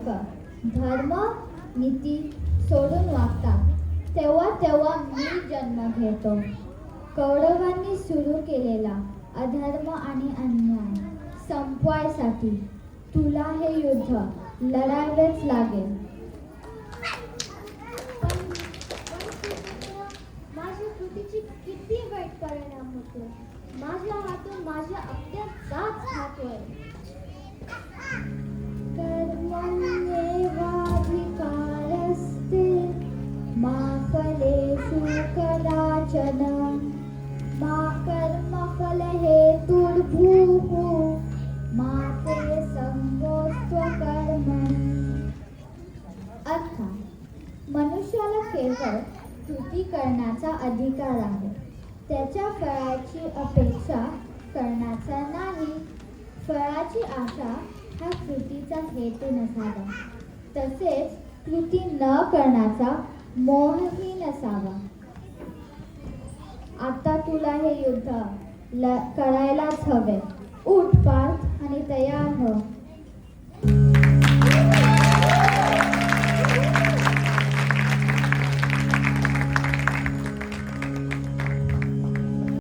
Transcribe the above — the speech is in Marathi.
लोक धर्म नीती सोडून वागतात, तेव्हा तेव्हा मी जन्म घेतो. कौरवांनी सुरू केलेला अधर्म आणि अन्याय संपवायसाठी तुला हे युद्ध लढावेच लागेल. माझ्या कृतीची किती वाईट परिणाम होतो. माझ्या हातून माझ्या अत्यंत जात खातोय. कर्मण्येवाधिकारस्ते मा फलेषु कदाचन मा कर्मफल हेतुर्भुः मा ते संगोऽस्त्वकर्मणि. अर्थात मनुष्याला केवळ कृती करण्याचा अधिकार आहे, त्याच्या फळाची अपेक्षा करण्याचा नाही. फळाची आशा हा कृतीचा हेतू नसावा, तसेच कृती न करण्याचा मोहही नसावा. आता तुला हे युद्ध करायलाच हवे. उठ पार्थ आणि तयार हो.